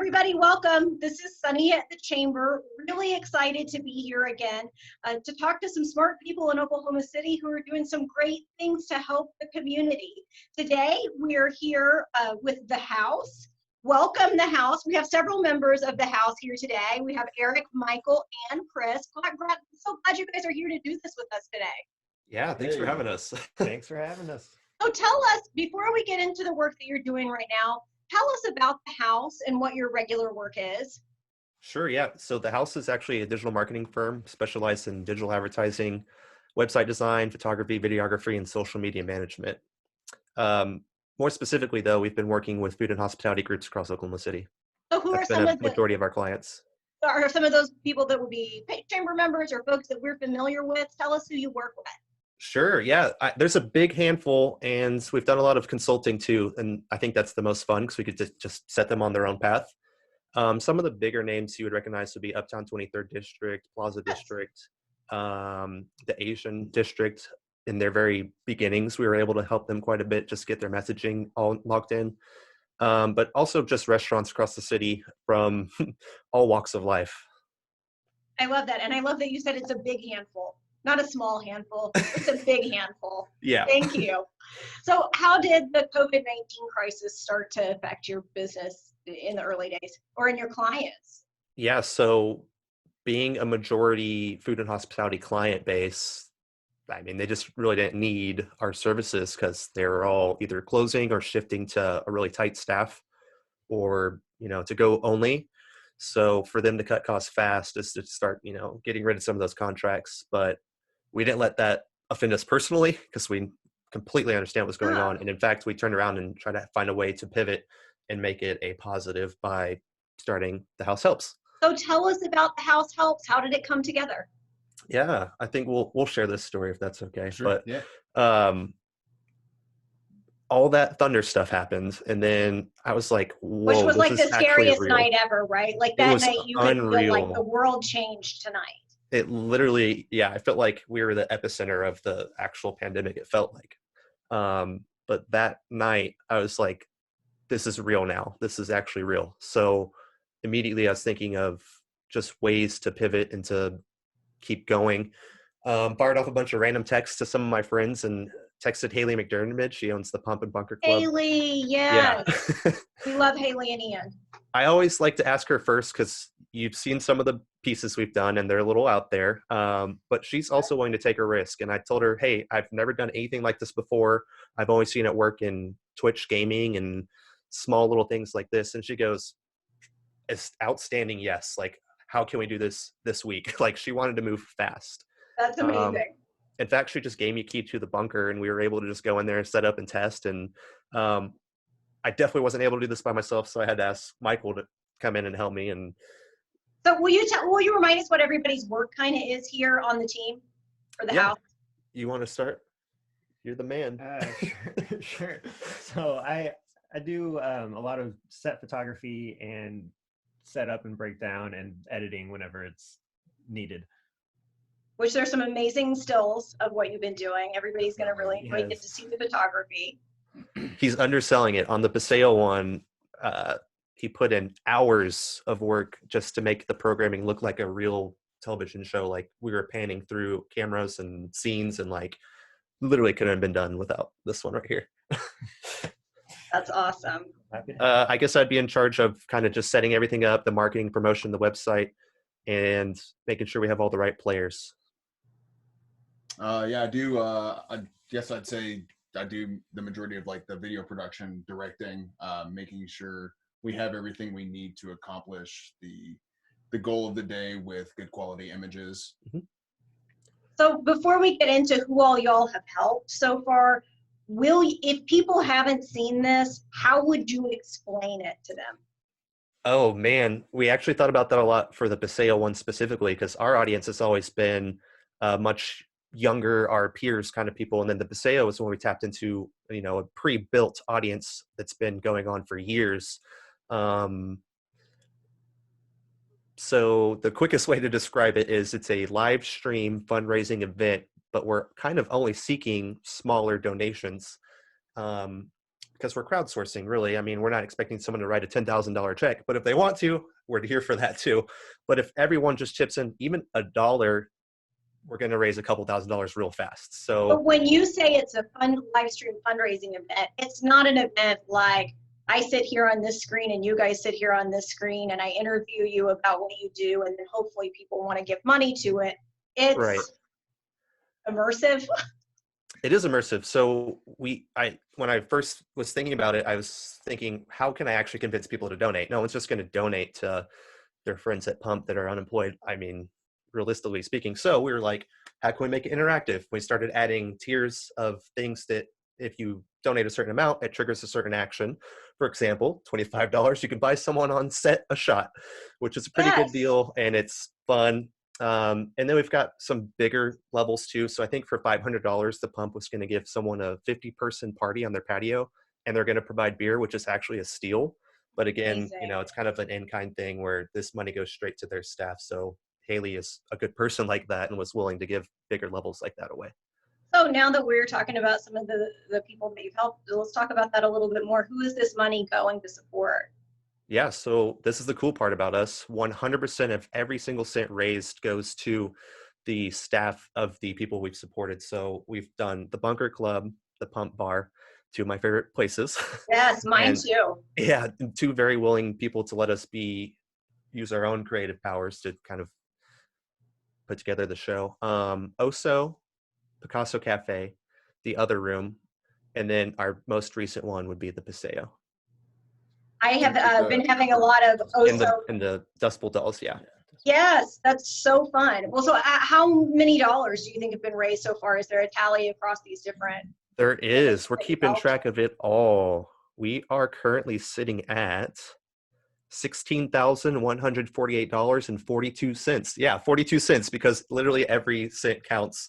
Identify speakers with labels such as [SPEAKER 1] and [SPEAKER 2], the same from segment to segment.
[SPEAKER 1] everybody, welcome. This is Sunny at the Chamber. Really excited to be here again to talk to some smart people in Oklahoma City who are doing some great things to help the community. Today, we're here with the House. Welcome the House. We have several members of the House here today. We have Eric, Michael, and Chris. So glad you guys are here to do this with us today.
[SPEAKER 2] Yeah, thanks for having us.
[SPEAKER 3] Thanks for having us.
[SPEAKER 1] So tell us, before we get into the work that you're doing right now, tell us about the House and what your regular work is.
[SPEAKER 2] Sure, yeah. So the House is actually a digital marketing firm specialized in digital advertising, website design, photography, videography, and social media management. More specifically, though, we've been working with food and hospitality groups across Oklahoma City.
[SPEAKER 1] So who
[SPEAKER 2] That's
[SPEAKER 1] are
[SPEAKER 2] been
[SPEAKER 1] some
[SPEAKER 2] a majority of our clients?
[SPEAKER 1] Are some of those people that would be chamber members or folks that we're familiar with? Tell us who you work with.
[SPEAKER 2] Sure, yeah. There's a big handful, and we've done a lot of consulting too, and I think that's the most fun because we could just set them on their own path. Some of the bigger names you would recognize would be Uptown 23rd District, Plaza District, the Asian District. In their very beginnings, we were able to help them quite a bit, just get their messaging all locked in. But also just restaurants across the city from all walks of life.
[SPEAKER 1] I love that. And I love that you said it's a big handful, not a small handful. It's a big handful.
[SPEAKER 2] Yeah.
[SPEAKER 1] Thank you. So how did the COVID-19 crisis start to affect your business in the early days or in your clients?
[SPEAKER 2] Yeah. So being a majority food and hospitality client base, I mean, they just really didn't need our services because they were all either closing or shifting to a really tight staff or, to go only. So for them to cut costs fast is to start, getting rid of some of those contracts. But we didn't let that offend us personally because we completely understand what's going on. And in fact, we turned around and tried to find a way to pivot and make it a positive by starting the House Helps.
[SPEAKER 1] So tell us about the House Helps. How did it come together?
[SPEAKER 2] Yeah, I think we'll share this story if that's okay.
[SPEAKER 3] Sure.
[SPEAKER 2] But
[SPEAKER 3] yeah.
[SPEAKER 2] All that thunder stuff happened, and then I was like, "Whoa!"
[SPEAKER 1] Which was like the scariest
[SPEAKER 2] real.
[SPEAKER 1] night ever, right? Like that night, you could feel like the world changed tonight.
[SPEAKER 2] It literally, yeah, I felt like we were the epicenter of the actual pandemic. It felt like, but that night, I was like, "This is real now. This is actually real." So immediately, I was thinking of just ways to pivot and to keep going. Fired off a bunch of random texts to some of my friends and texted Haley McDermott. She owns the Pump and Bunker Club.
[SPEAKER 1] Haley, yes. Yeah. We love Haley and Ian.
[SPEAKER 2] I always like to ask her first because you've seen some of the pieces we've done and they're a little out there. But she's also willing to take a risk. And I told her, hey, I've never done anything like this before. I've always seen it work in Twitch gaming and small little things like this. And she goes, it's outstanding. Yes. Like, how can we do this week? Like, she wanted to move fast.
[SPEAKER 1] That's amazing.
[SPEAKER 2] In fact, she just gave me a key to the bunker and we were able to just go in there and set up and test. And I definitely wasn't able to do this by myself. So I had to ask Michael to come in and help me. And
[SPEAKER 1] so will you remind us what everybody's work kind of is here on the team for the House?
[SPEAKER 2] You want to start? You're the man.
[SPEAKER 3] Sure. So I do a lot of set photography and set up and breakdown and editing whenever it's needed.
[SPEAKER 1] Which there's some amazing stills of what you've been doing. Everybody's going to really get to see the photography.
[SPEAKER 2] He's underselling it. On the Paseo one, he put in hours of work just to make the programming look like a real television show. Like we were panning through cameras and scenes and like literally couldn't have been done without this one right here.
[SPEAKER 1] That's awesome.
[SPEAKER 2] I guess I'd be in charge of kind of just setting everything up, the marketing, promotion, the website, and making sure we have all the right players.
[SPEAKER 4] I do. I guess I'd say I do the majority of like the video production, directing, making sure we have everything we need to accomplish the goal of the day with good quality images.
[SPEAKER 2] Mm-hmm.
[SPEAKER 1] So before we get into who all y'all have helped so far, if people haven't seen this, how would you explain it to them?
[SPEAKER 2] Oh man, we actually thought about that a lot for the Paseo one specifically because our audience has always been much younger, our peers kind of people, and then the Paseo is when we tapped into a pre-built audience that's been going on for years. So the quickest way to describe it is it's a live stream fundraising event, but we're kind of only seeking smaller donations. because we're crowdsourcing, really. I mean, we're not expecting someone to write a $10,000 check, but if they want to, we're here for that too. But if everyone just chips in even $1, we're going to raise a couple $1,000s real fast. So
[SPEAKER 1] But when you say it's a fun live stream fundraising event, it's not an event like I sit here on this screen and you guys sit here on this screen and I interview you about what you do and then hopefully people want to give money to it. It's
[SPEAKER 2] right.
[SPEAKER 1] immersive.
[SPEAKER 2] It is immersive. So when I first was thinking about it, I was thinking, how can I actually convince people to donate? No one's just going to donate to their friends at Pump that are unemployed. I mean, realistically speaking. So we were like, how can we make it interactive? We started adding tiers of things that if you donate a certain amount, it triggers a certain action. For example, $25, you can buy someone on set a shot, which is a pretty good deal, and it's fun. And then we've got some bigger levels too. So I think for $500, the Pump was going to give someone a 50-person party on their patio, and they're going to provide beer, which is actually a steal. But again, it's kind of an in-kind thing where this money goes straight to their staff. So Haley is a good person like that and was willing to give bigger levels like that away.
[SPEAKER 1] So now that we're talking about some of the people that you've helped, let's talk about that a little bit more. Who is this money going to support?
[SPEAKER 2] Yeah, so this is the cool part about us. 100% of every single cent raised goes to the staff of the people we've supported. So we've done the Bunker Club, the Pump Bar, two of my favorite places.
[SPEAKER 1] Yes, mine too.
[SPEAKER 2] Yeah, two very willing people to let us use our own creative powers to kind of put together the show. Oso, Picasso Cafe, the Other Room, and then our most recent one would be the Paseo.
[SPEAKER 1] I have been having a lot of Oso.
[SPEAKER 2] And the Dust Bowl dolls, yeah.
[SPEAKER 1] Yes, that's so fun. Well, so how many dollars do you think have been raised so far? Is there a tally across these different?
[SPEAKER 2] There is. We're keeping track of it all. We are currently sitting at $16,148.42. Yeah, 42 cents, because literally every cent counts,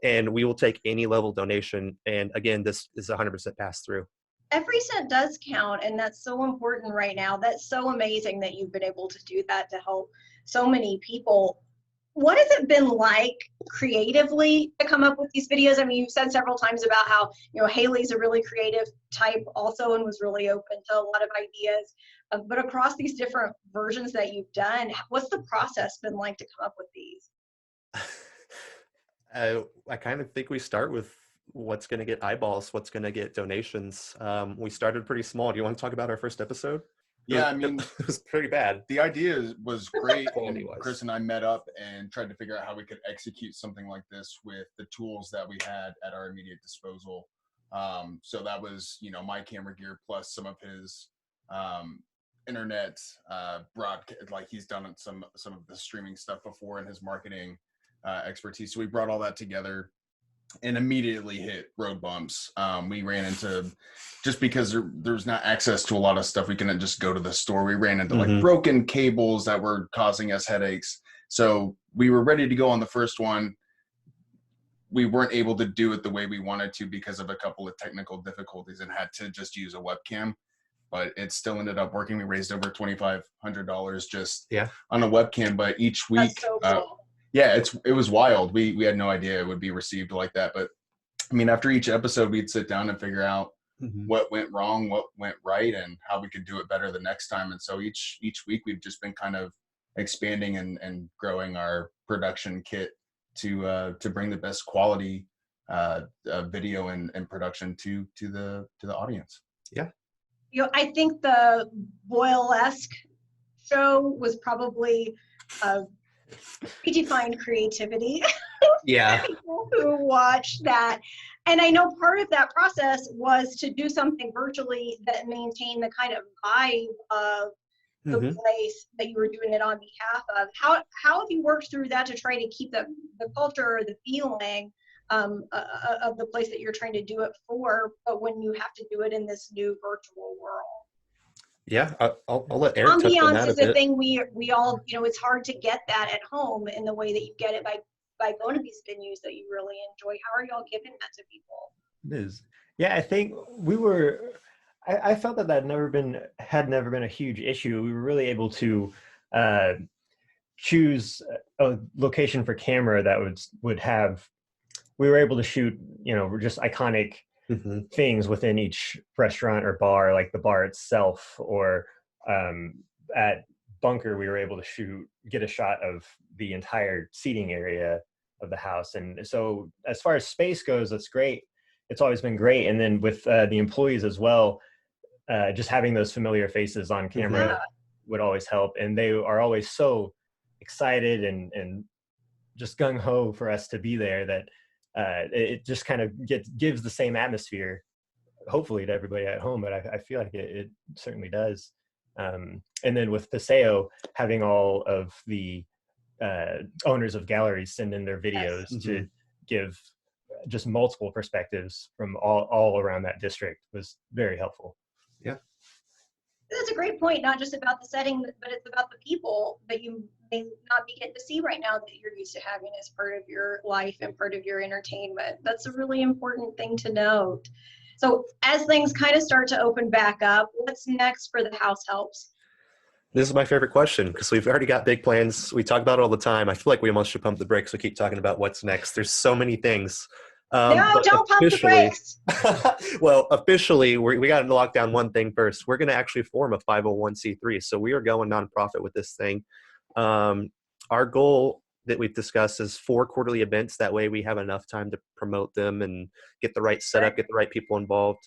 [SPEAKER 2] and we will take any level donation. And again, this is 100% pass through.
[SPEAKER 1] Every cent does count, and that's so important right now. That's so amazing that you've been able to do that to help so many people. What has it been like creatively to come up with these videos? I mean, you've said several times about how, Haley's a really creative type also and was really open to a lot of ideas. But across these different versions that you've done, what's the process been like to come up with these?
[SPEAKER 2] I kind of think we start with what's going to get eyeballs, what's going to get donations. We started pretty small. Do you want to talk about our first episode?
[SPEAKER 4] Yeah, I mean,
[SPEAKER 2] it was pretty bad.
[SPEAKER 4] The idea was great. And Chris and I met up and tried to figure out how we could execute something like this with the tools that we had at our immediate disposal. So that was, my camera gear plus some of his internet broadcast. Like, he's done some of the streaming stuff before and his marketing expertise. So we brought all that together and immediately hit road bumps. We ran into, just because there's not access to a lot of stuff, we couldn't just go to the store. We ran into like broken cables that were causing us headaches. So we were ready to go on the first one. We weren't able to do it the way we wanted to because of a couple of technical difficulties and had to just use a webcam, but it still ended up working. We raised over $2,500 just on a webcam, but each week,
[SPEAKER 1] that's so cool.
[SPEAKER 4] Yeah, it was wild. We had no idea it would be received like that. But I mean, after each episode, we'd sit down and figure out what went wrong, what went right, and how we could do it better the next time. And so each week, we've just been kind of expanding and growing our production kit to bring the best quality video and production to the audience.
[SPEAKER 2] Yeah.
[SPEAKER 1] I think the Boyle-esque show was probably redefined creativity.
[SPEAKER 2] Yeah.
[SPEAKER 1] People who watched that. And I know part of that process was to do something virtually that maintained the kind of vibe of the place that you were doing it on behalf of. How have you worked through that to try to keep the culture or the feeling of the place that you're trying to do it for, but when you have to do it in this new virtual world?
[SPEAKER 2] Yeah, I'll let Eric touch on
[SPEAKER 1] Ambiance
[SPEAKER 2] that
[SPEAKER 1] is a thing we all, it's hard to get that at home in the way that you get it by going to these venues that you really enjoy. How are y'all giving that to people?
[SPEAKER 3] It is. Yeah, I think I felt that had never been a huge issue. We were really able to choose a location for camera that we were able to shoot, just iconic things within each restaurant or bar, like the bar itself, or at Bunker, we were able to get a shot of the entire seating area of the house. And so as far as space goes, that's great. It's always been great. And then with the employees as well, just having those familiar faces on camera would always help. And they are always so excited and just gung-ho for us to be there that it just kind of gives the same atmosphere, hopefully, to everybody at home. But I feel like it certainly does. And then with Paseo, having all of the owners of galleries send in their videos to give just multiple perspectives from all around that district was very helpful.
[SPEAKER 2] Yeah.
[SPEAKER 1] That's a great point, not just about the setting, but it's about the people that you may not be getting to see right now that you're used to having as part of your life and part of your entertainment. That's a really important thing to note. So as things kind of start to open back up, what's next for the House Helps?
[SPEAKER 2] This is my favorite question because we've already got big plans. We talk about it all the time. I feel like we almost should pump the brakes. We keep talking about what's next. There's so many things.
[SPEAKER 1] No, don't pump the brakes.
[SPEAKER 2] Well, officially, we got to lock down one thing first. We're going to actually form a 501c3. So we are going nonprofit with this thing. Our goal that we've discussed is 4 quarterly events. That way we have enough time to promote them and get the right setup, get the right people involved.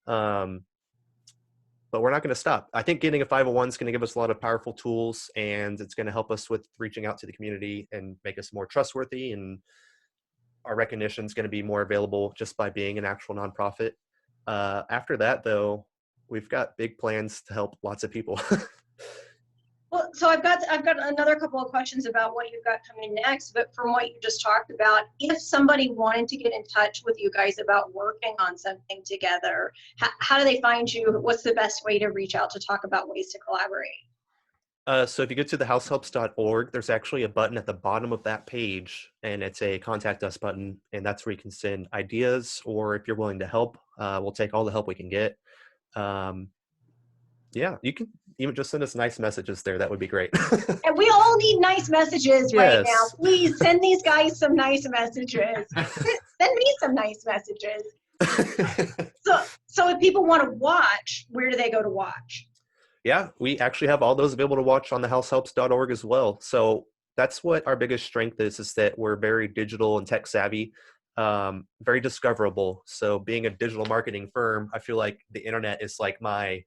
[SPEAKER 2] But we're not going to stop. I think getting a 501 is going to give us a lot of powerful tools, and it's going to help us with reaching out to the community and make us more trustworthy, and our recognition is going to be more available just by being an actual nonprofit. After that, though, we've got big plans to help lots of people.
[SPEAKER 1] Well, so I've got another couple of questions about what you've got coming next, but from what you just talked about, if somebody wanted to get in touch with you guys about working on something together, how do they find you? What's the best way to reach out to talk about ways to collaborate?
[SPEAKER 2] So if you go to thehousehelps.org, there's actually a button at the bottom of that page, and it's a contact us button, and that's where you can send ideas, or if you're willing to help, we'll take all the help we can get. Yeah, you can even just send us nice messages there. That would be great.
[SPEAKER 1] And we all need nice messages right now.
[SPEAKER 2] Yes.
[SPEAKER 1] Please send these guys some nice messages. Send me some nice messages. So if people want to watch, where do they go to watch?
[SPEAKER 2] Yeah, we actually have all those available to watch on thehousehelps.org as well. So that's what our biggest strength is that we're very digital and tech savvy, very discoverable. So being a digital marketing firm, I feel like the internet is like my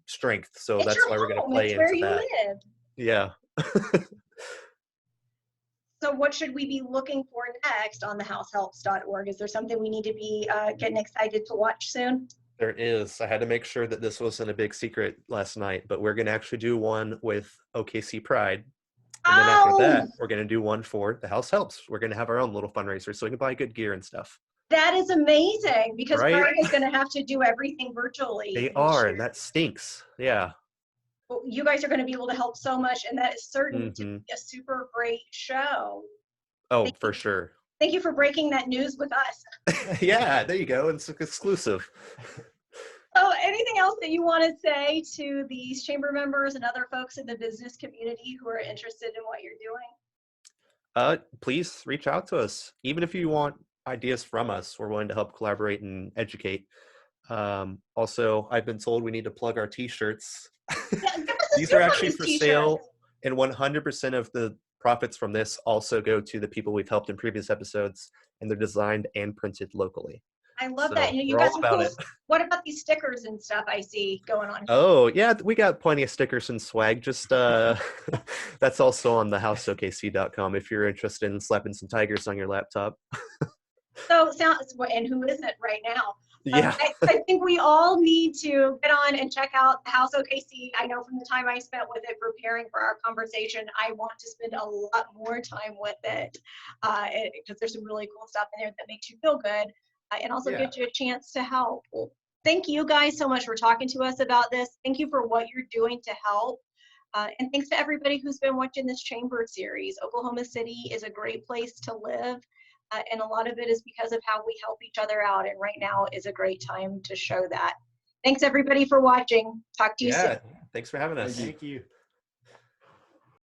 [SPEAKER 2] strength. So
[SPEAKER 1] It's
[SPEAKER 2] that's
[SPEAKER 1] your
[SPEAKER 2] why we're going to
[SPEAKER 1] home.
[SPEAKER 2] play
[SPEAKER 1] It's
[SPEAKER 2] into
[SPEAKER 1] where you
[SPEAKER 2] that.
[SPEAKER 1] live.
[SPEAKER 2] Yeah.
[SPEAKER 1] So what should we be looking for next on thehousehelps.org? Is there something we need to be getting excited to watch soon?
[SPEAKER 2] There is. I had to make sure that this wasn't a big secret last night, but we're going to actually do one with OKC Pride. And then after that, we're going to do one for the House Helps. We're going to have our own little fundraiser so we can buy good gear and stuff.
[SPEAKER 1] That is amazing, because
[SPEAKER 2] Right?
[SPEAKER 1] Pride is going to have to do everything virtually.
[SPEAKER 2] They are, and that stinks. Yeah.
[SPEAKER 1] Well, you guys are going to be able to help so much, and that is certain to be a super great show.
[SPEAKER 2] Oh, for sure.
[SPEAKER 1] Thank you for breaking that news with us.
[SPEAKER 2] Yeah, there you go. It's exclusive.
[SPEAKER 1] So anything else that you want to say to these chamber members and other folks in the business community who are interested in what you're doing?
[SPEAKER 2] Please reach out to us. Even if you want ideas from us, we're willing to help collaborate and educate. Also, I've been told we need to plug our t-shirts.
[SPEAKER 1] Yeah,
[SPEAKER 2] These are actually for sale, and 100% of the profits from this also go to the people we've helped in previous episodes, and they're designed and printed locally.
[SPEAKER 1] I love
[SPEAKER 2] So
[SPEAKER 1] that. You
[SPEAKER 2] we're
[SPEAKER 1] got
[SPEAKER 2] all
[SPEAKER 1] some
[SPEAKER 2] about
[SPEAKER 1] cool.
[SPEAKER 2] it.
[SPEAKER 1] What about these stickers and stuff I see going on?
[SPEAKER 2] Oh, yeah, we got plenty of stickers and swag. Just that's also on thehouseokc.com if you're interested in slapping some tigers on your laptop.
[SPEAKER 1] So and who isn't right now?
[SPEAKER 2] Yeah.
[SPEAKER 1] I think we all need to get on and check out the House OKC. I know from the time I spent with it preparing for our conversation, I want to spend a lot more time with it because there's some really cool stuff in there that makes you feel good and also gives you a chance to help. Well, thank you guys so much for talking to us about this. Thank you for what you're doing to help. And thanks to everybody who's been watching this Chamber series. Oklahoma City is a great place to live. And a lot of it is because of how we help each other out. And right now is a great time to show that. Thanks everybody for watching. Talk to you soon.
[SPEAKER 2] Thanks for having us.
[SPEAKER 3] Thank you.